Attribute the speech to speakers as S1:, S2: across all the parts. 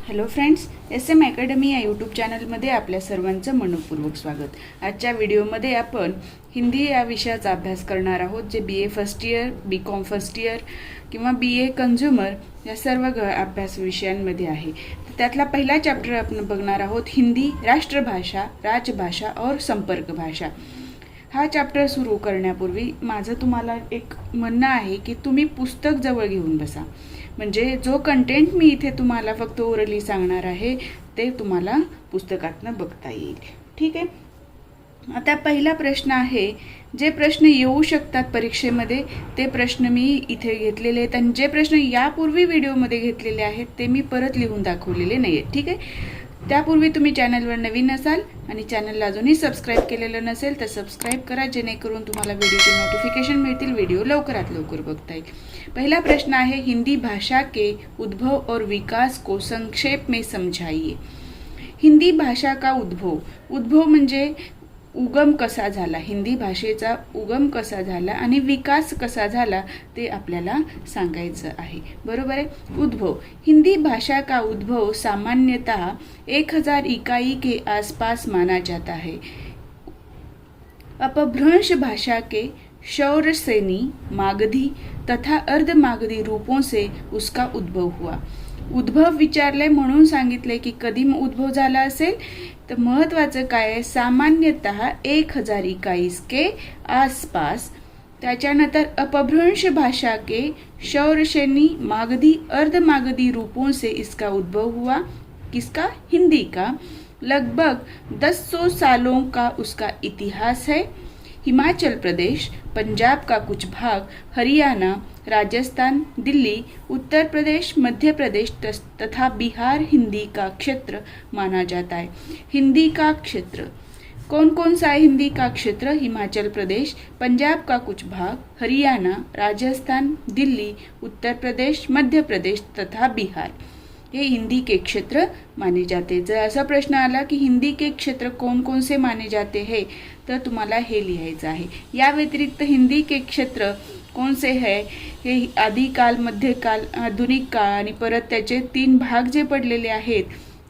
S1: Hello friends, SM academy या YouTube चॅनलमध्ये आपल्या सर्वांचं मनपूर्वक स्वागत। आजच्या व्हिडिओमध्ये आपण हिंदी या विषयाचा अभ्यास करणार आहोत, जे BA first year, BCom first year किंवा BA कंझ्युमर या सर्व अभ्यास विषयांमध्ये आहे। त्यातला पहिला चॅप्टर आपण बघणार आहोत, हिंदी राष्ट्रभाषा, राजभाषा और संपर्क भाषा। हा चॅप्टर सुरू करण्यापूर्वी माझं तुम्हाला एक म्हणणं आहे की तुम्ही पुस्तक जवळ घेऊन बसा, म्हणजे जो कंटेंट मी इथे तुम्हाला फक्त ओरली सांगणार आहे ते तुम्हाला पुस्तकातनं बघता येईल। ठीक आहे, आता पहिला प्रश्न आहे, जे प्रश्न येऊ शकतात परीक्षेमध्ये ते प्रश्न मी इथे घेतलेले आहेत आणि जे प्रश्न यापूर्वी व्हिडिओमध्ये घेतलेले आहेत ते मी परत लिहून दाखवलेले नाही आहेत। ठीक आहे, त्यापूर्वी तुम्ही चॅनलवर नवीन असाल आणि चॅनलला अजूनही सबस्क्राइब केलेलं नसेल तर सबस्क्राइब करा, जेणेकरून तुम्हाला व्हिडिओचे नोटिफिकेशन मिळतील, व्हिडिओ लवकरात लवकर बघता येईल। पहला प्रश्न है, हिंदी भाषा के उद्भव और विकास को संक्षेप में समझाइए। हिंदी भाषा का उद्भव म्हणजे उगम कसा झाला, हिंदी भाषेचा उगम कसा झाला आणि विकास कसा झाला ते आपल्याला सांगायचं आहे। बरोबर आहे। उद्भव, हिंदी भाषा का उद्भव सामान्यतः 1000 इकाई के आसपास माना जाता है। अपभ्रंश भाषा के शौरसेनी, मागधी तथा अर्धमागधी रूपों से उसका उद्भव हुआ। उद्भव विचारले म्हणून सांगितले की कधी उद्भव झाला असेल, तर महत्त्वाचं काय आहे, सामान्यतः 1000 इकाईस के आसपास। त्याच्यानंतर अपभ्रंश भाषा के शौरसेनी, मागधी, अर्धमागधी रूपों से इसका उद्भव हुआ। किसका? हिंदी का। लगभग 1000 सालों का उसका इतिहास है। हिमाचल प्रदेश, पंजाब का कुछ भाग, हरियाणा, राजस्थान, दिल्ली, उत्तर प्रदेश, मध्य प्रदेश तथा बिहार हिंदी का क्षेत्र माना जाता है। हिंदी का क्षेत्र कौन कौन सा है? हिंदी का क्षेत्र हिमाचल प्रदेश, पंजाब का कुछ भाग, हरियाणा, राजस्थान, दिल्ली, उत्तर प्रदेश, मध्य प्रदेश तथा बिहार, ये हिंदी के क्षेत्र माने जाते। जर असा प्रश्न आला की हिंदी के क्षेत्र कौन कौन से माने जाते हैं, तर तुम्हाला हे लिहायचं आहे। या व्यतिरिक्त हिंदी के क्षेत्र कौन से है, हे आदिकाल, मध्यकाल, आधुनिक काळ आणि परत त्याचे 3 भाग जे पडलेले आहेत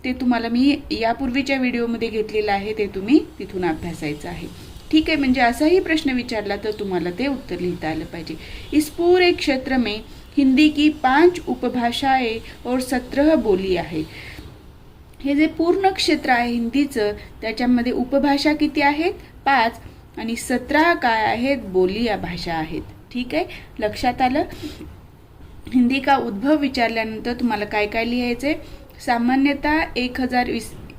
S1: ते तुम्हाला मी यापूर्वीच्या व्हिडिओमध्ये घेतलेलं आहे, ते तुम्ही तिथून अभ्यासायचं आहे। ठीक आहे, म्हणजे असाही प्रश्न विचारला तर तुम्हाला ते उत्तर लिहिता आलं पाहिजे। इस पूरे क्षेत्र में हिंदी की 5 उपभाषाएं और 17 बोली आहे। हे जे पूर्ण क्षेत्र आहे हिंदीचं, त्याच्यामध्ये उपभाषा किती आहेत? 5 आणि 17 काय आहेत? बोली या भाषा आहेत। ठीक आहे, लक्षात आलं। हिंदी का उद्भव विचारल्यानंतर तुम्हाला काय काय लिहायचे? सामान्यतः 1000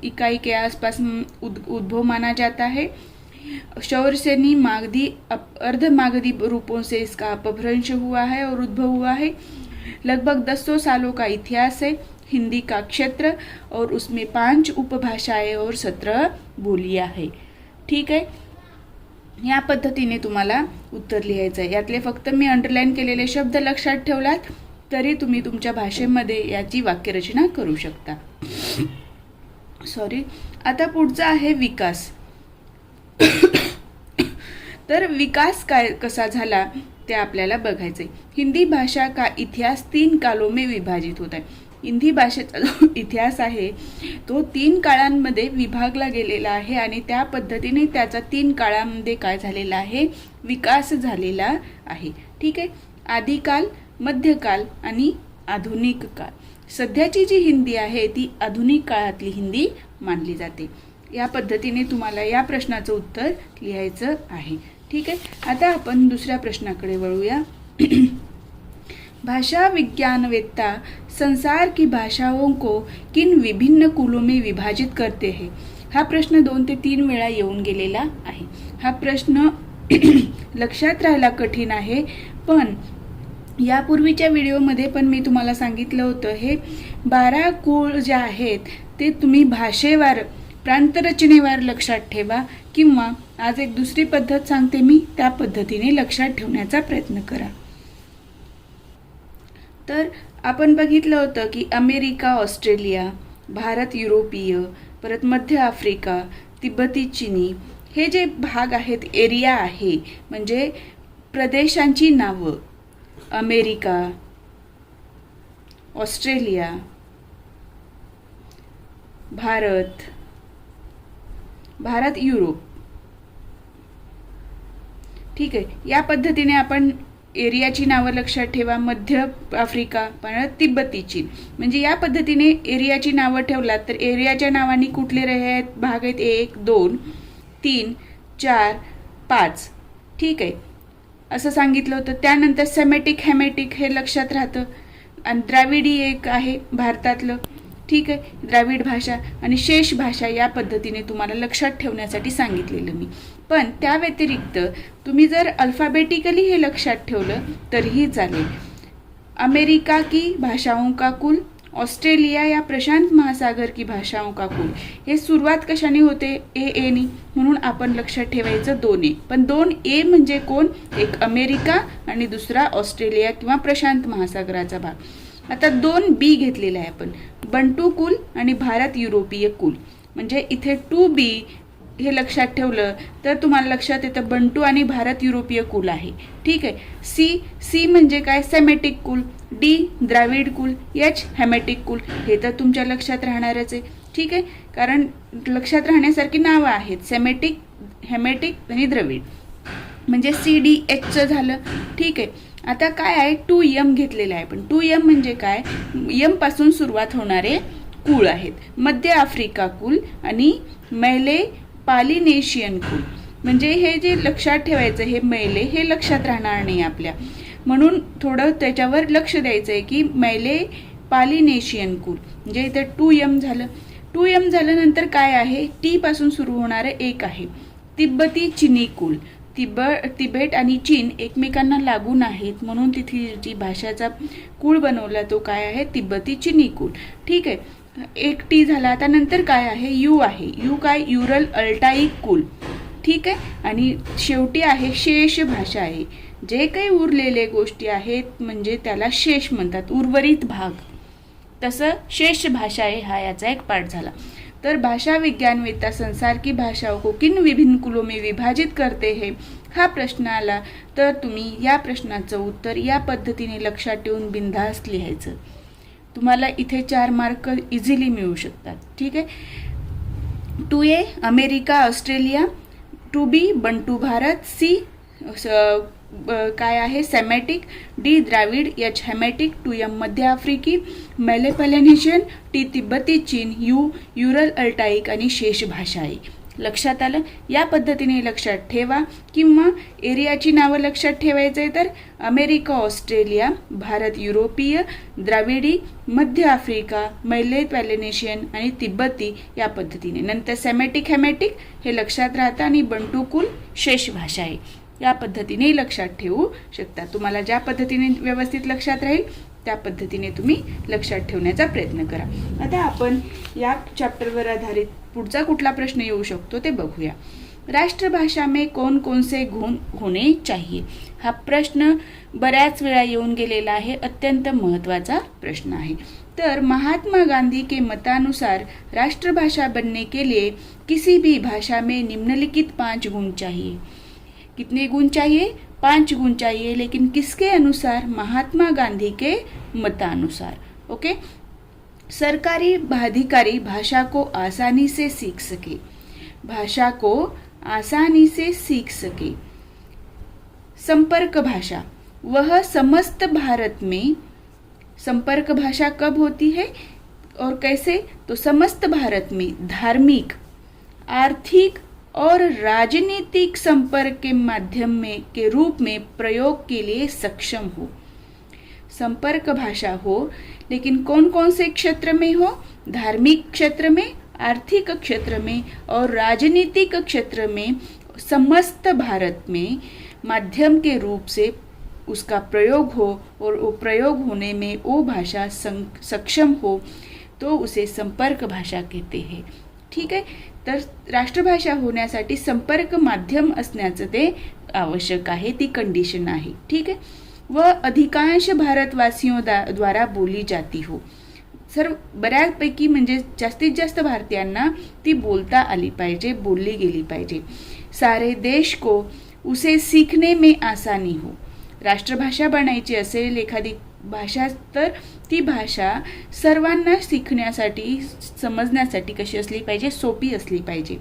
S1: इकाई के आसपास उद्भव माना जाता है। शौरसेनी, मागधी, अर्धमागधी रूपों से इसका अपभ्रंश हुआ है और उद्भव हुआ है। लगभग 1000 सालों का इतिहास है। हिंदी का क्षेत्र और उसमें 5 उपभाषाएं और 17 बोलियां है। ठीक आहे, या पद्धतीने तुम्हाला उत्तर लिहायचं आहे। यातले फक्त मी अंडरलाईन केलेले शब्द लक्षात ठेवलात तरी तुम्ही तुमच्या भाषेमध्ये याची वाक्यरचना करू शकता। सॉरी, आता पुढचा आहे विकास। तर विकास काय कसा झाला ते आपल्याला बघायचंय। हिंदी भाषा का इतिहास 3 कालों में विभाजित होता है। हिंदी भाषेचा जो इतिहास आहे तो 3 काळांमध्ये विभागला गेलेला आहे आणि त्या पद्धतीने त्याचा 3 काळांमध्ये काय झालेला आहे? विकास झालेला आहे। ठीक आहे, आदिकाल, मध्यकाल आणि आधुनिक काळ। सध्याची जी हिंदी आहे ती आधुनिक काळातली हिंदी मानली जाते। या पद्धतीने तुम्हाला या प्रश्नाचं उत्तर लिहायचं आहे। ठीक आहे, आता आपण दुसऱ्या प्रश्नाकडे वळूया। भाषा विज्ञानवेत्ता संसार की भाषाओं को किन विभिन्न कुलों में विभाजित करते हैं? हा प्रश्न 2 ते 3 वेळा येऊन गेलेला आहे। हा प्रश्न लक्षात राहायला कठीण आहे, पण यापूर्वीच्या व्हिडिओमध्ये पण मी तुम्हाला सांगितलं होतं, हे 12 कुळ जे आहेत ते तुम्ही भाषेवार, प्रांतरचनेवार लक्षात ठेवा, किंवा आज एक दुसरी पद्धत सांगते मी, त्या पद्धतीने लक्षात ठेवण्याचा प्रयत्न करा। तर आपण बघितलं होतं की अमेरिका, ऑस्ट्रेलिया, भारत युरोपीय, परत मध्य आफ्रिका, तिब्बती चीनी, हे जे भाग आहेत, एरिया आहे, म्हणजे प्रदेशांची नावं, अमेरिका, ऑस्ट्रेलिया, भारत युरोप. ठीक आहे, या पद्धतीने आपण एरियाची नावं लक्षात ठेवा. मध्य आफ्रिका, परत तिब्बती चीन. म्हणजे या पद्धतीने एरियाची नावं ठेवलात तर एरियाच्या नावाने कुठले भाग आहेत? 1 2 3 4 5. ठीक आहे, असं सांगितलं होतं. त्यानंतर सेमेटिक हेमेटिक हे लक्षात राहतं. आणि द्राविडी एक आहे भारतातलं. ठीक आहे, द्राविड भाषा आणि शेष भाषा या पद्धतीने तुम्हाला लक्षात ठेवण्यासाठी सांगितलेलं मी. पण त्या व्यतिरिक्त तुम्ही जर अल्फाबेटिकली हे लक्षात ठेवलं तरीही चालेल. अमेरिका की भाषाओं का कुल, ऑस्ट्रेलिया या प्रशांत महासागर की भाषाओं का कुल. हे सुरुवात कशाने होते? ए नी. म्हणून आपण लक्षात ठेवायचं 2 A. पण 2 A म्हणजे कोण? एक अमेरिका आणि दुसरा ऑस्ट्रेलिया किंवा प्रशांत महासागराचा भाग. आता 2 B घेतलेला आहे आपण, बंटू कुल आणि भारत युरोपीय कुल. म्हणजे इथे 2B हे लक्षात ठेवलं तर तुम्हाला लक्षात येतं बंटू आणि भारत युरोपीय कुल आहे. ठीक आहे. सी म्हणजे काय? सेमेटिक कुल. डी द्राविड कुल. एच हेमेटिक कुल. हे तर तुमच्या लक्षात राहणारच आहे. ठीक आहे, कारण लक्षात राहण्यासारखी नावं आहेत, सेमेटिक, हेमेटिक आणि द्रविड. म्हणजे CDHचं झालं. ठीक आहे, आता काय आहे? 2M घेतलेलं आहे. पण 2M म्हणजे काय? M पासून सुरुवात होणारे कुळ आहेत. मध्य आफ्रिका कुल आणि मैले पॉलिनेशियन कुल. म्हणजे हे जे लक्षात ठेवायचं, हे मैले हे लक्षात राहणार नाही आपल्या, म्हणून थोडं त्याच्यावर लक्ष द्यायचं आहे की मैले पॉलिनेशियन कुल. म्हणजे इथे 2M झालं. 2M झाल्यानंतर काय आहे? टी पासून सुरू होणारे एक आहे तिब्बती चिनी कुल. तिबेट आणि चीन एकमेकांना लागून आहेत, म्हणून तिथे जी भाषाचा कुळ बनवला तो काय आहे? तिब्बती चिनी कुल. ठीक आहे, एक टी झाला. आता नंतर काय आहे? यू आहे. यू काय? युरल अल्टाईक कुल. ठीक आहे, आणि शेवटी आहे शेष भाषा आहे. जे काही उरलेले गोष्टी आहेत म्हणजे त्याला शेष म्हणतात, उर्वरित भाग. तसं शेष भाषा आहे हा याचा एक पार्ट झाला. तर भाषा विज्ञानवेत्ता संसार की भाषाओं को किन विभिन्न कुलों में विभाजित करते हैं हा प्रश्न आला तर तुम्ही या प्रश्नाचं उत्तर या पद्धतीने लक्षात ठेवून बिनधास्त लिहायचं. तुम्हाला इथे 4 मार्क इझिली मिळू शकतात. ठीक आहे. 2A America Australia, 2B Bantu Bharat, C काय आहे? Semitic, D Dravid, H Hamitic, 2M मध्य आफ्रिकी, मैले पॉलिनेशियन, टी तिब्बती चीन, यू युरल अल्टाईक आणि शेष भाषा आहे. लक्षात आलं? या पद्धतीने लक्षात ठेवा. किंवा एरियाची नावं लक्षात ठेवायचं आहे तर अमेरिका ऑस्ट्रेलिया, भारत युरोपीय, द्राविडी, मध्य आफ्रिका, मैले पॉलिनेशियन आणि तिब्बती या पद्धतीने. नंतर सेमेटिक हेमेटिक हे लक्षात राहतं आणि बंटू कुल शेष भाषा आहे. या पद्धतीने लक्षात ठेवू शकता. तुम्हाला ज्या पद्धतीने व्यवस्थित लक्षात राहील त्या पद्धतीने तुम्ही लक्षात ठेवण्याचा प्रयत्न करा. आता आपण या चॅप्टरवर आधारित पुढचा कुठला प्रश्न येऊ शकतो ते बघूया. राष्ट्रभाषा में कौन कौन से गुण होने चाहिए हा प्रश्न बऱ्याच वेळा येऊन गेलेला आहे. अत्यंत महत्त्वाचा प्रश्न आहे. तर महात्मा गांधी के मतानुसार राष्ट्रभाषा बनने के लिए किसी भी भाषा में निम्नलिखित 5 गुण चाहिए. कितने गुण चाहिए? 5 गुण चाहिए. लेकिन किसके अनुसार? महात्मा गांधी के मतानुसार. ओके. सरकारी अधिकारी भाषा को आसानी से सीख सके. भाषा को आसानी से सीख सके. संपर्क भाषा वह समस्त भारत में. संपर्क भाषा कब होती है और कैसे? तो समस्त भारत में धार्मिक, आर्थिक और राजनीतिक संपर्क के माध्यम में के रूप में प्रयोग के लिए सक्षम हो. संपर्क भाषा हो, लेकिन कौन कौन से क्षेत्र में हो? धार्मिक क्षेत्र में, आर्थिक क्षेत्र में और राजनीतिक क्षेत्र में. समस्त भारत में माध्यम के रूप से उसका प्रयोग हो और वो प्रयोग होने में वो भाषा सक्षम हो तो उसे संपर्क भाषा कहते हैं. ठीक आहे. तर राष्ट्रभाषा होण्यासाठी संपर्क माध्यम असण्याचं ते आवश्यक आहे, ती कंडिशन आहे. ठीक आहे. व अधिकांश भारतवासियों द्वारा बोली जाती हो. बऱ्यापैकी म्हणजे जास्तीत जास्त भारतीयांना ती बोलता आली पाहिजे, बोलली गेली पाहिजे. सारे देश को उसे सीखने में आसानी हो. राष्ट्रभाषा बनायची असेल, एखादी भाषा, तर ती भाषा सर्वांना शिकण्यासाठी समजण्यासाठी कशी असली पाहिजे, सोपी असली पाहिजे.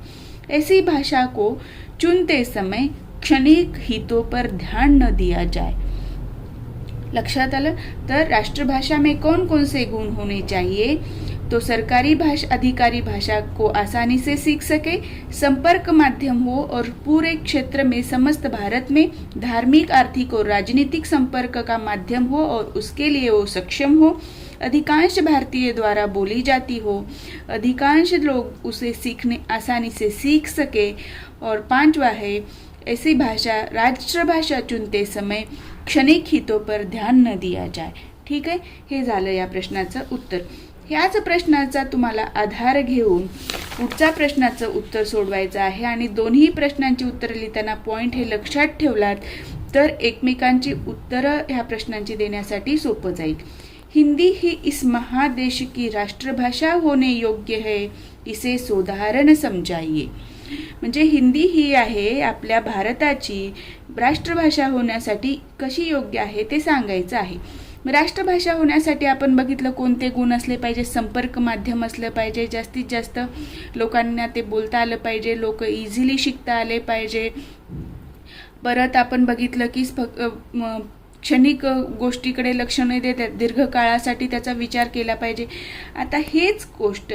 S1: ऐसी भाषा को चुनते समय क्षणिक हितों पर ध्यान न दिया जाए. लक्षात आलं. तर राष्ट्रभाषा में कौन कौन से गुण होने चाहिए, तो सरकारी भाषा अधिकारी भाषा को आसानी से सीख सके, संपर्क माध्यम हो और पूरे क्षेत्र में समस्त भारत में धार्मिक, आर्थिक और राजनीतिक संपर्क का माध्यम हो और उसके लिए वो सक्षम हो, अधिकांश भारतीय द्वारा बोली जाती हो, अधिकांश लोग उसे सीखने आसानी से सीख सके. और 5वां है, ऐसी भाषा राष्ट्रभाषा चुनते समय क्षणिक हितों पर ध्यान न दिया जाए. ठीक आहे, हे झालं या प्रश्नाचं उत्तर. ह्याच प्रश्नाचा तुम्हाला आधार घेऊन पुढच्या प्रश्नाचं उत्तर सोडवायचं आहे आणि दोन्ही प्रश्नांची उत्तरं लिहिताना पॉईंट हे लक्षात ठेवलात तर एकमेकांची उत्तरं ह्या प्रश्नांची देण्यासाठी सोपं जाईल. हिंदी ही इस महादेश की राष्ट्रभाषा होने योग्य है, इसे सोदाहरण समजाइए. म्हणजे हिंदी ही आहे आपल्या भारताची राष्ट्रभाषा होण्यासाठी कशी योग्य आहे ते सांगायचं आहे. राष्ट्रभाषा होण्यासाठी आपण बघितलं कोणते गुण असले पाहिजे. संपर्क माध्यम असलं पाहिजे, जास्तीत जास्त लोकांना ते बोलता आलं पाहिजे, लोक इझिली शिकता आले पाहिजे. परत आपण बघितलं की क्षणिक गोष्टीकडे लक्ष न देता दीर्घकाळासाठी त्याचा विचार केला पाहिजे. आता हेच गोष्ट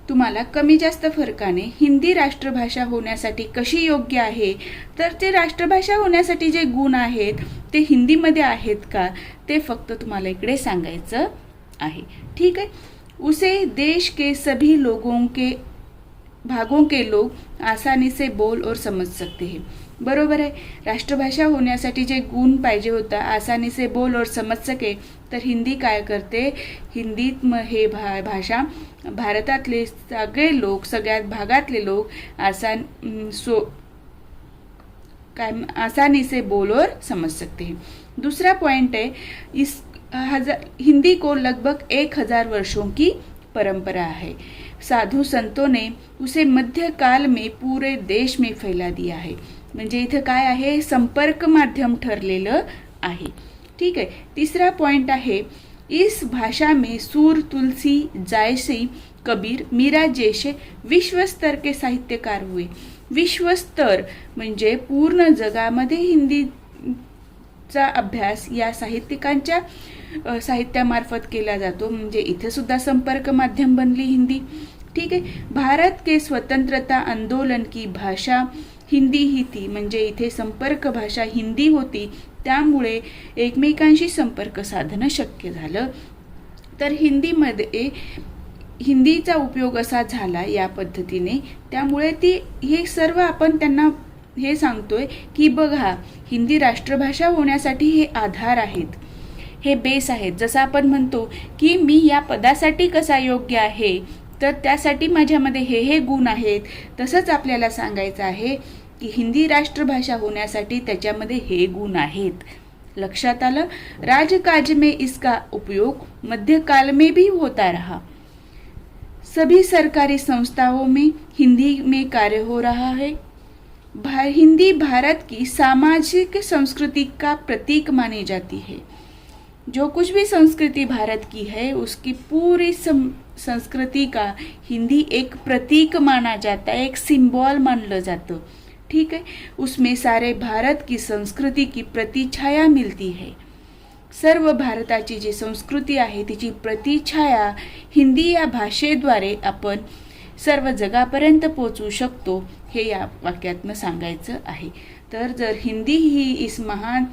S1: तुम्हाला कमी जास्त फरकाने हिंदी राष्ट्रभाषा होण्यासाठी कशी योग्य आहे, तर ते राष्ट्रभाषा होण्यासाठी जे गुण आहेत ते हिंदीमध्ये आहेत का ते फक्त तुम्हाला इकडे सांगायचं आहे. ठीक आहे. उसे देश के सभी भागों के लोग आसानी से बोल और समझ सकते हैं. बरोबर आहे. राष्ट्रभाषा होण्यासाठी जे गुण पाहिजे होता, आसानी से बोल और समझ सके, तर हिंदी काय करते, हिंदीत हे भाषा भारतातले सगळे लोक, सगळ्यात भागातले लोक आसानी से बोल और समझ सकते हैं. दूसरा पॉइंट है, इस हिंदी को लगभग 1000 वर्षों की परंपरा है. साधु संतों ने उसे मध्यकाल में पूरे देश में फैला दिया है. म्हणजे इथं काय आहे, संपर्क माध्यम ठरलेलं आहे. ठीक आहे. तीसरा पॉइंट आहे, इस भाषा में सूर, तुलसी, जायसी, कबीर, मीरा जैसे विश्व स्तर के साहित्यकार हुए. विश्व स्तर म्हणजे पूर्ण जगामध्ये हिंदीचा अभ्यास या साहित्यिकांच्या साहित्यामार्फत केला जातो. म्हणजे इथे सुद्धा संपर्क माध्यम बनली हिंदी. ठीक आहे. भारत के स्वतंत्रता आंदोलन की भाषा हिंदी ही थी. म्हणजे इथे संपर्क भाषा हिंदी होती, त्यामुळे एकमेकांशी संपर्क साधणं शक्य झालं. तर हिंदीचा उपयोग असा झाला या पद्धतीने. त्यामुळे हे सर्व आपण त्यांना हे सांगतोय की बघा, हिंदी राष्ट्रभाषा होण्यासाठी हे आधार आहेत, हे बेस आहेत. जसं आपण म्हणतो की मी या पदासाठी कसा योग्य आहे, तर त्यासाठी माझ्यामध्ये हे गुण आहेत. तसंच आपल्याला सांगायचं आहे की हिंदी राष्ट्रभाषा होण्यासाठी त्याच्यामध्ये हे गुण आहेत. लक्षात आलं. राजकाज में इसका उपयोग मध्यकाल में भी होता रहा. सभी सरकारी संस्थाओं में हिंदी में कार्य हो रहा है. हिंदी भारत की सामाजिक संस्कृति का प्रतीक मानी जाती है. जो कुछ भी संस्कृति भारत की है उसकी पूरी संस्कृति का हिंदी एक प्रतीक माना जाता है, एक सिंबल मानलं जातं. ठीक है. उसमें सारे भारत की संस्कृती की प्रतिछाया मिलती है. सर्व भारताची जी संस्कृती आहे तिची प्रतिछाया हिंदी या भाषेद्वारे आपण सर्व जगापर्यंत पोचवू शकतो, हे या वाक्यातनं सांगायचं आहे. तर जर हिंदी ही इस महान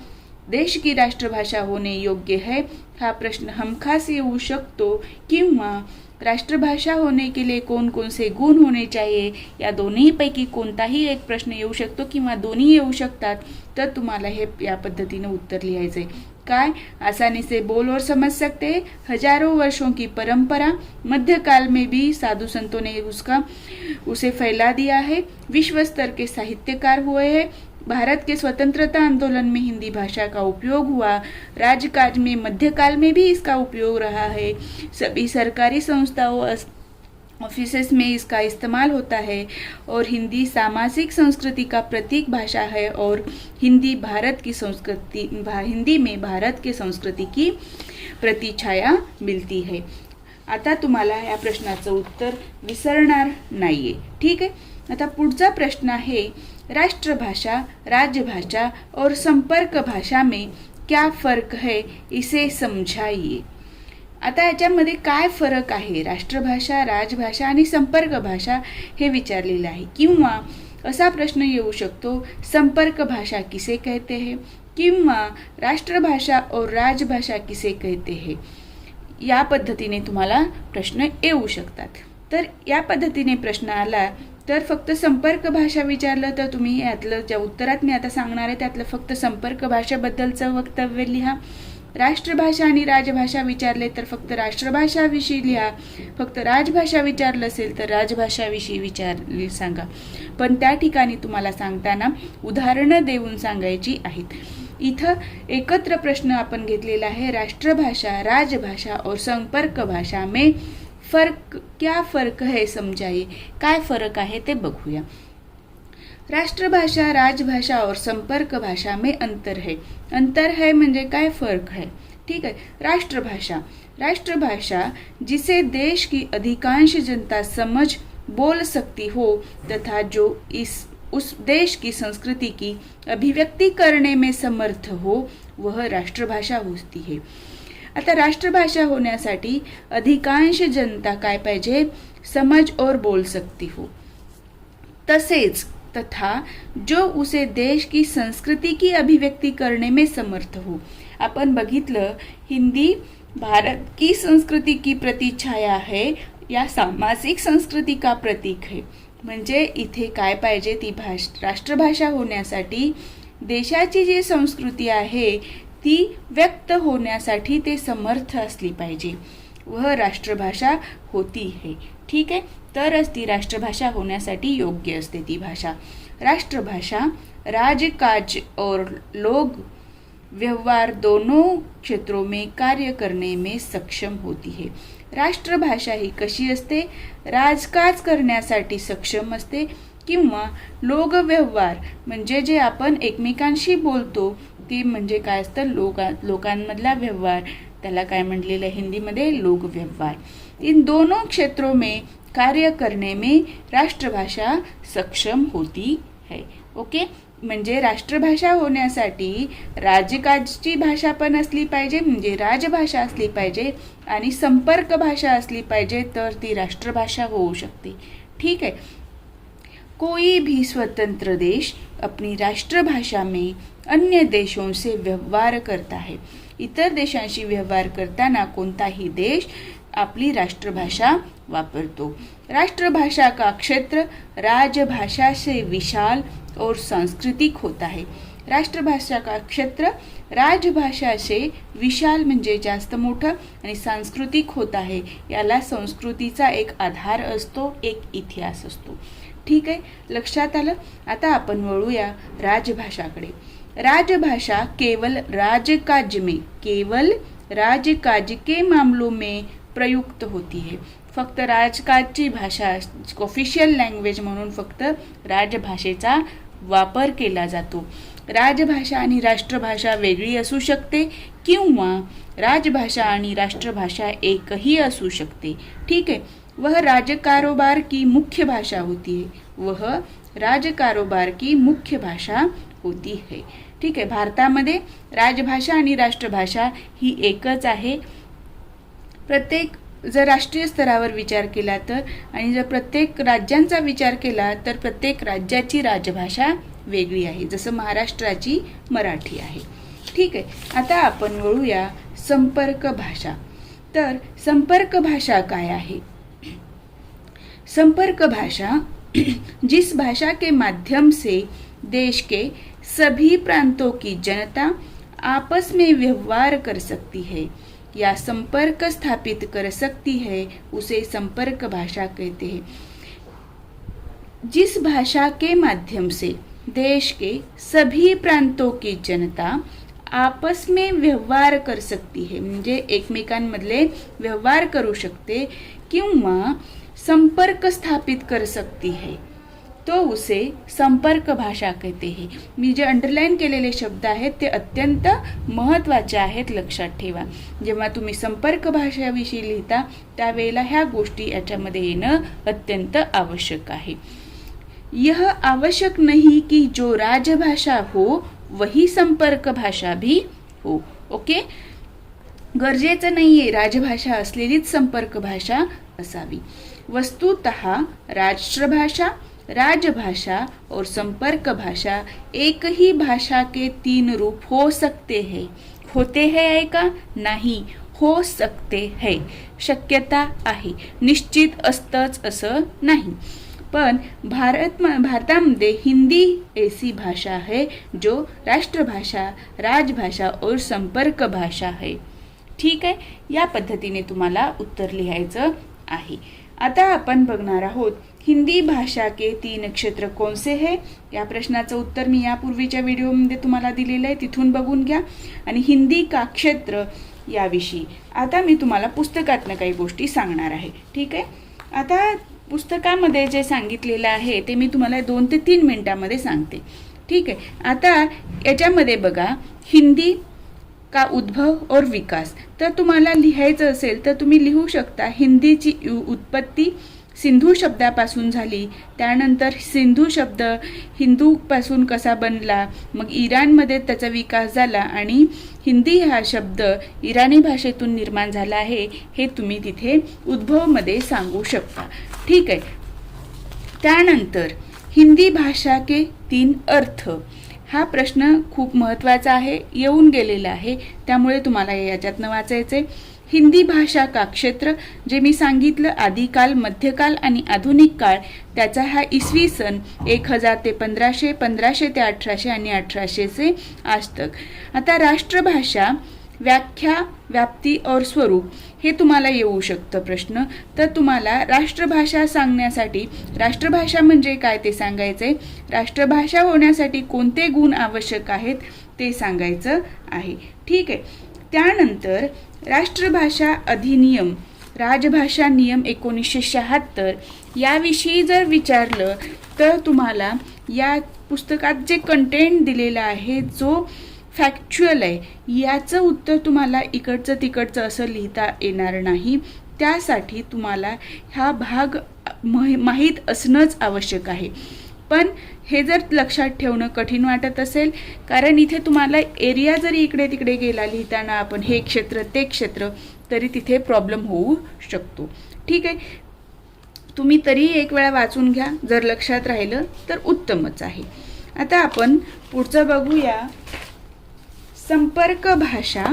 S1: देश की राष्ट्रभाषा होणे योग्य है, हा प्रश्न हमखास येऊ शकतो. किंवा राष्ट्रभाषा होने के लिए कौन कौन से गुण होने चाहिए, या दोन्हीपैकी कोणताही एक प्रश्न येऊ शकतो किंवा दोन्ही येऊ शकतात. तर तुम्हाला हे या पद्धतीने उत्तर लिहायचे. काय, आसानी से बोल और समझ सकते, हजारों वर्षों की परंपरा, मध्यकाल में भी साधु संतों ने उसे फैला दिया है, विश्व स्तर के साहित्यकार हुए हैं, भारत के स्वतंत्रता आंदोलन में हिंदी भाषा का उपयोग हुआ, राजकाज में मध्यकाल में भी इसका उपयोग रहा है, सभी सरकारी संस्थाओं ऑफिसेस में इसका इस्तेमाल होता है, और हिंदी सामाजिक संस्कृति का प्रतीक भाषा है, और हिंदी में भारत की संस्कृति की प्रतिछाया मिलती है। आता तुम्हाला या प्रश्नाचं उत्तर विसरणार नाहीये, ठीक आहे। आता पुढचा प्रश्न आहे, राष्ट्रभाषा, राजभाषा और संपर्क भाषा में क्या फर्क है, इसे समझाइए। आता याच्यामध्ये काय फरक आहे, राष्ट्रभाषा, राजभाषा आणि संपर्क भाषा हे विचारलेलं आहे। किंवा असा प्रश्न येऊ शकतो, संपर्क भाषा किसे कहते हैं, किंवा राष्ट्रभाषा और राजभाषा किसे कहते हैं। या पद्धतीने तुम्हाला प्रश्न येऊ शकतात। तर या पद्धतीने प्रश्न आला तर फक्त संपर्क भाषा विचारलं तर तुम्ही यातलं ज्या उत्तरात मी आता सांगणार आहे त्यातलं फक्त संपर्क भाषेबद्दलचं वक्तव्य लिहा। राष्ट्रभाषा आणि राजभाषा विचारले तर फक्त राष्ट्रभाषाविषयी लिहा। फक्त राजभाषा विचारलं असेल तर राजभाषाविषयी सांगा। पण त्या ठिकाणी तुम्हाला सांगताना उदाहरणं देऊन सांगायची आहेत। इथं एकत्र प्रश्न आपण घेतलेला आहे, राष्ट्रभाषा, राजभाषा और संपर्क भाषा में क्या फर्क है समझाइए। काय फरक आहे ते बघूया। राष्ट्रभाषा, राजभाषा और संपर्क भाषा में अंतर है म्हणजे काय फर्क है, ठीक है। राष्ट्रभाषा जिसे देश की अधिकांश जनता समझ बोल सकती हो तथा जो उस देश की संस्कृति की अभिव्यक्ति करने में समर्थ हो वह राष्ट्रभाषा होती है। आता राष्ट्रभाषा होण्यासाठी अधिकांश जनता काय पाहिजे, समझ और बोल सकती हो, तसेच तथा जो उसे देश की संस्कृति की अभिव्यक्ति करने में समर्थ हो। आपण बघितलं, हिंदी भारत की संस्कृति की प्रतिछाया है या सामाजिक संस्कृति का प्रतीक है। म्हणजे इथे काय पाहिजे, ती राष्ट्रभाषा होण्यासाठी देशाची जी संस्कृती आहे ती व्यक्त होण्यासाठी ते समर्थ असली पाहिजे, वह राष्ट्रभाषा होती है, ठीक है। तरच ती राष्ट्रभाषा होण्यासाठी योग्य असते ती भाषा। राष्ट्रभाषा राजकाज और लोग व्यवहार दोनों क्षेत्रों में कार्य करने में सक्षम होती है। राष्ट्रभाषा ही कशी असते, राजकाज करण्यासाठी सक्षम असते किंवा लोक व्यवहार म्हणजे जे आपण एकमेकांशी बोलतो ते म्हणजे काय असतं, लोकांमधला व्यवहार, त्याला काय म्हटलेलं आहे हिंदीमध्ये, लोक व्यवहार। इन दोनों क्षेत्रों में कार्य करने में राष्ट्रभाषा सक्षम होती है, ओके। म्हणजे राष्ट्रभाषा होण्यासाठी राजकाजची भाषा पण असली पाहिजे म्हणजे राजभाषा असली पाहिजे आणि संपर्क भाषा असली पाहिजे तर ती राष्ट्रभाषा होऊ शकते, ठीक है। कोई भी स्वतंत्र देश अपनी राष्ट्रभाषा में अन्य देशों से व्यवहार करता है। इतर देशांशी व्यवहार करताना कोणताही देश आपली राष्ट्रभाषा वापरतो। राष्ट्रभाषा का क्षेत्र राजभाषा से विशाल और सांस्कृतिक होता है। राष्ट्रभाषा का क्षेत्र राजभाषा से विशाल म्हणजे जास्त मोठं आणि सांस्कृतिक होता है, याला संस्कृतीचा एक आधार असतो, एक इतिहास असतो, ठीक आहे। लक्षात आलं। आता आपण वळूया राजभाषाकडे। राजभाषा केवल राजकाज के मामलों में प्रयुक्त होती है। फक्त राजकाजची भाषा ऑफिशियल लँग्वेज म्हणून फक्त राजभाषेचा वापर केला जातो। राजभाषा आणि राष्ट्रभाषा वेगळी असू शकते किंवा राजभाषा आणि राष्ट्रभाषा एकही असू शकते, ठीक है। वह राजकारोबार की मुख्य भाषा होती है, वह राजकारोबार की मुख्य भाषा होती है, ठीक आहे। भारतामध्ये राजभाषा आणि राष्ट्रभाषा ही एकच आहे। प्रत्येक जर राष्ट्रीय स्तरावर विचार केला तर आणि जर प्रत्येक राज्यांचा विचार केला तर प्रत्येक राज्याची राजभाषा वेगळी आहे, जसं महाराष्ट्राची मराठी आहे, ठीक आहे। आता आपण वळूया संपर्क भाषा। तर संपर्क भाषा काय आहे? संपर्क भाषा जिस भाषा के माध्यम से देश के सभी प्रांतों की जनता आपस में व्यवहार कर सकती है या संपर्क स्थापित कर सकती है, उसे संपर्क भाषा कहते हैं। जिस भाषा के माध्यम से देश के सभी प्रांतों की जनता आपस में व्यवहार कर सकती है म्हणजे एकमेकांमधले व्यवहार करू शकते किंवा संपर्क स्थापित कर सकती है तो उसे संपर्क भाषा कहते हैं। मी जे अंडरलाईन केलेले शब्द आहेत ते अत्यंत महत्त्वाचे आहेत, लक्षात ठेवा। जेव्हा तुम्ही संपर्क भाषाविषयी लिहिता त्यावेळेला ह्या गोष्टी याच्यामध्ये येणं अत्यंत आवश्यक आहे। यह आवश्यक नहीं कि जो राजभाषा हो वही संपर्क भाषा भी हो। ओके, गरजेचं नाहीये राजभाषा असलेलीच संपर्क भाषा असावी। वस्तुतः राष्ट्रभाषा, राजभाषा और संपर्क भाषा एक ही भाषा के 3 रूप हो सकते हैं। होते हैं आहे का? नाही, हो सकते है, शक्यता आहे, निश्चित असतंच असं नाही। पण भारतामध्ये हिंदी ऐसी भाषा है जो राष्ट्रभाषा, राजभाषा और संपर्क भाषा है। ठीक आहे, या पद्धतीने तुम्हाला उत्तर लिहायचं आहे। आता आपण बघणार आहोत हिंदी भाषा के 3 क्षेत्र कौन से है। या प्रश्नाचं उत्तर मी यापूर्वीच्या व्हिडिओमध्ये तुम्हाला दिलेलं आहे, तिथून बघून घ्या। आणि हिंदी का क्षेत्र याविषयी आता मी तुम्हाला पुस्तकातनं काही गोष्टी सांगणार आहे। ठीक आहे, आता पुस्तकामध्ये जे सांगितलेलं आहे ते मी तुम्हाला 2 ते 3 मिनिटांमध्ये सांगते। ठीक आहे, आता याच्यामध्ये बघा हिंदी का उद्भव और विकास। तर तुम्हाला लिहायचं असेल तर तुम्ही लिहू शकता हिंदीची उत्पत्ती सिंधू शब्दापासून झाली, त्यानंतर सिंधू शब्द हिंदूपासून कसा बनला, मग इराणमध्ये त्याचा विकास झाला आणि हिंदी हा शब्द इराणी भाषेतून निर्माण झाला आहे, हे तुम्ही तिथे उद्भवमध्ये सांगू शकता। ठीक आहे, त्यानंतर हिंदी भाषा के 3 अर्थ। हा प्रश्न खूप महत्त्वाचा आहे, येऊन गेलेला आहे, त्यामुळे तुम्हाला याच्यातनं वाचायचंय। हिंदी भाषा का क्षेत्र जे मी सांगितलं आदिकाल, मध्यकाल आणि आधुनिक काळ, त्याचा हा इसवी सन 1000 ते 1500, 1500 ते 1800 आणि 1800 से आज तक। आता राष्ट्रभाषा, व्याख्या, व्याप्ती और स्वरूप हे तुम्हाला येऊ शकतं प्रश्न। तर तुम्हाला राष्ट्रभाषा सांगण्यासाठी राष्ट्रभाषा म्हणजे काय ते सांगायचंय, राष्ट्रभाषा होण्यासाठी कोणते गुण आवश्यक आहेत ते सांगायचं आहे। ठीक आहे, त्यानंतर राष्ट्रभाषा अधिनियम, राजभाषा नियम 1976 याविषयी जर विचारलं तर तुम्हाला या पुस्तकात जे कंटेंट दिलेलं आहे जो फॅक्च्युअल आहे याचं उत्तर तुम्हाला इकडचं तिकडचं असं लिहिता येणार नाही। त्यासाठी तुम्हाला हा भाग माहीत असणंच आवश्यक आहे। पण हे जर लक्षात ठेवणं कठीण वाटत असेल, कारण इथे तुम्हाला एरिया जरी इकडे तिकडे गेला लिहिताना आपण हे क्षेत्र ते क्षेत्र, तरी तिथे प्रॉब्लेम होऊ शकतो। ठीक आहे, तुम्ही तरी एक वेळा वाचून घ्या, जर लक्षात राहिलं तर उत्तमच आहे। आता आपण पुढचं बघूया, संपर्क भाषा,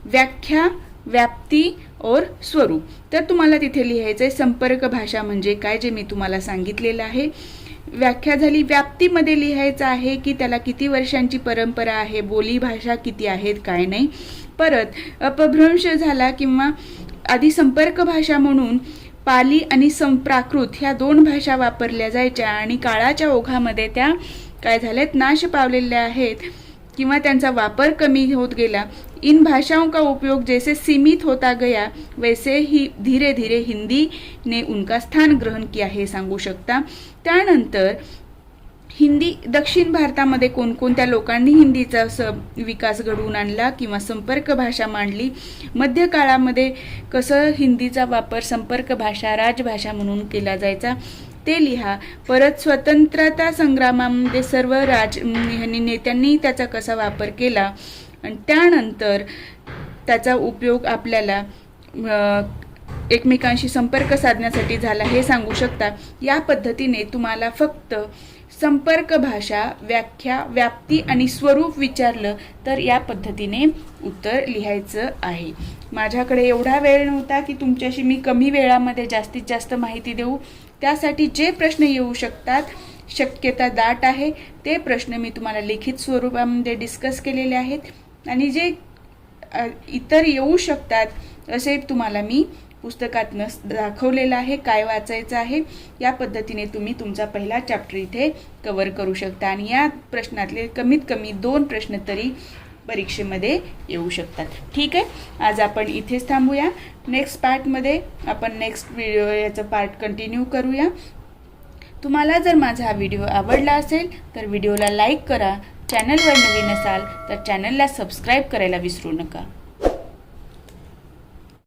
S1: व्याख्या, व्याप्ती और स्वरूप। तर तुम्हाला तिथे लिहायचंय संपर्क भाषा म्हणजे काय, जे मी तुम्हाला सांगितलेलं आहे। व्याख्या झाली, व्याप्तीमध्ये लिहायचं आहे की त्याला किती वर्षांची परंपरा आहे, बोली भाषा किती आहेत काय नाही। परत अपभ्रंश झाला किंवा आधी संपर्क भाषा म्हणून पाली आणि प्राकृत ह्या 2 भाषा वापरल्या जायच्या आणि काळाच्या ओघामध्ये त्या काय झाल्यात, नाश पावलेल्या आहेत किंवा त्यांचा वापर कमी होत गेला। इन भाषाओं का उपयोग जैसे सीमित होता गया वैसे ही धीरे धीरे हिंदी ने उनका स्थान ग्रहण किया हे सांगू शकता। त्यानंतर हिंदी दक्षिण भारतामध्ये कोणकोणत्या लोकांनी हिंदीचा विकास घडवून आणला किंवा संपर्क भाषा मांडली, मध्य काळामध्ये कसं हिंदीचा वापर संपर्क भाषा, राजभाषा म्हणून केला जायचा ते लिहा। परत स्वतंत्रता संग्रामामध्ये सर्व नेत्यांनी त्याचा कसा वापर केला आणि त्यानंतर त्याचा उपयोग आपल्याला एकमेकांशी संपर्क साधण्यासाठी झाला हे सांगू शकता। या पद्धतीने तुम्हाला फक्त संपर्क भाषा, व्याख्या, व्याप्ती आणि स्वरूप विचारलं तर या पद्धतीने उत्तर लिहायचं आहे। माझ्याकडे एवढा वेळ नव्हता की तुमच्याशी मी कमी वेळामध्ये जास्तीत जास्त माहिती देऊ, त्यासाठी जे प्रश्न येऊ शकतात, शक्यता दाट आहे, ते प्रश्न मी तुम्हाला लिखित स्वरूपामध्ये डिस्कस केलेले आहेत आणि जे इतर येऊ शकतात असे तुम्हाला मी पुस्तकातनं दाखवलेलं आहे, काय वाचायचं आहे। या पद्धतीने तुम्ही तुमचा पहिला चॅप्टर इथे कव्हर करू शकता आणि या प्रश्नातले कमीत कमी 2 प्रश्न तरी परीक्षेमध्ये येऊ शकतात। ठीक आहे, आज आपण इथेच थांबूया। नेक्स्ट पार्टमध्ये आपण नेक्स्ट व्हिडिओ याचा पार्ट कंटिन्यू करूया। तुम्हाला जर माझा हा व्हिडिओ आवडला असेल तर व्हिडिओला लाईक करा. चॅनलवर नवीन असाल तर चॅनलला सबस्क्राईब करायला विसरू नका.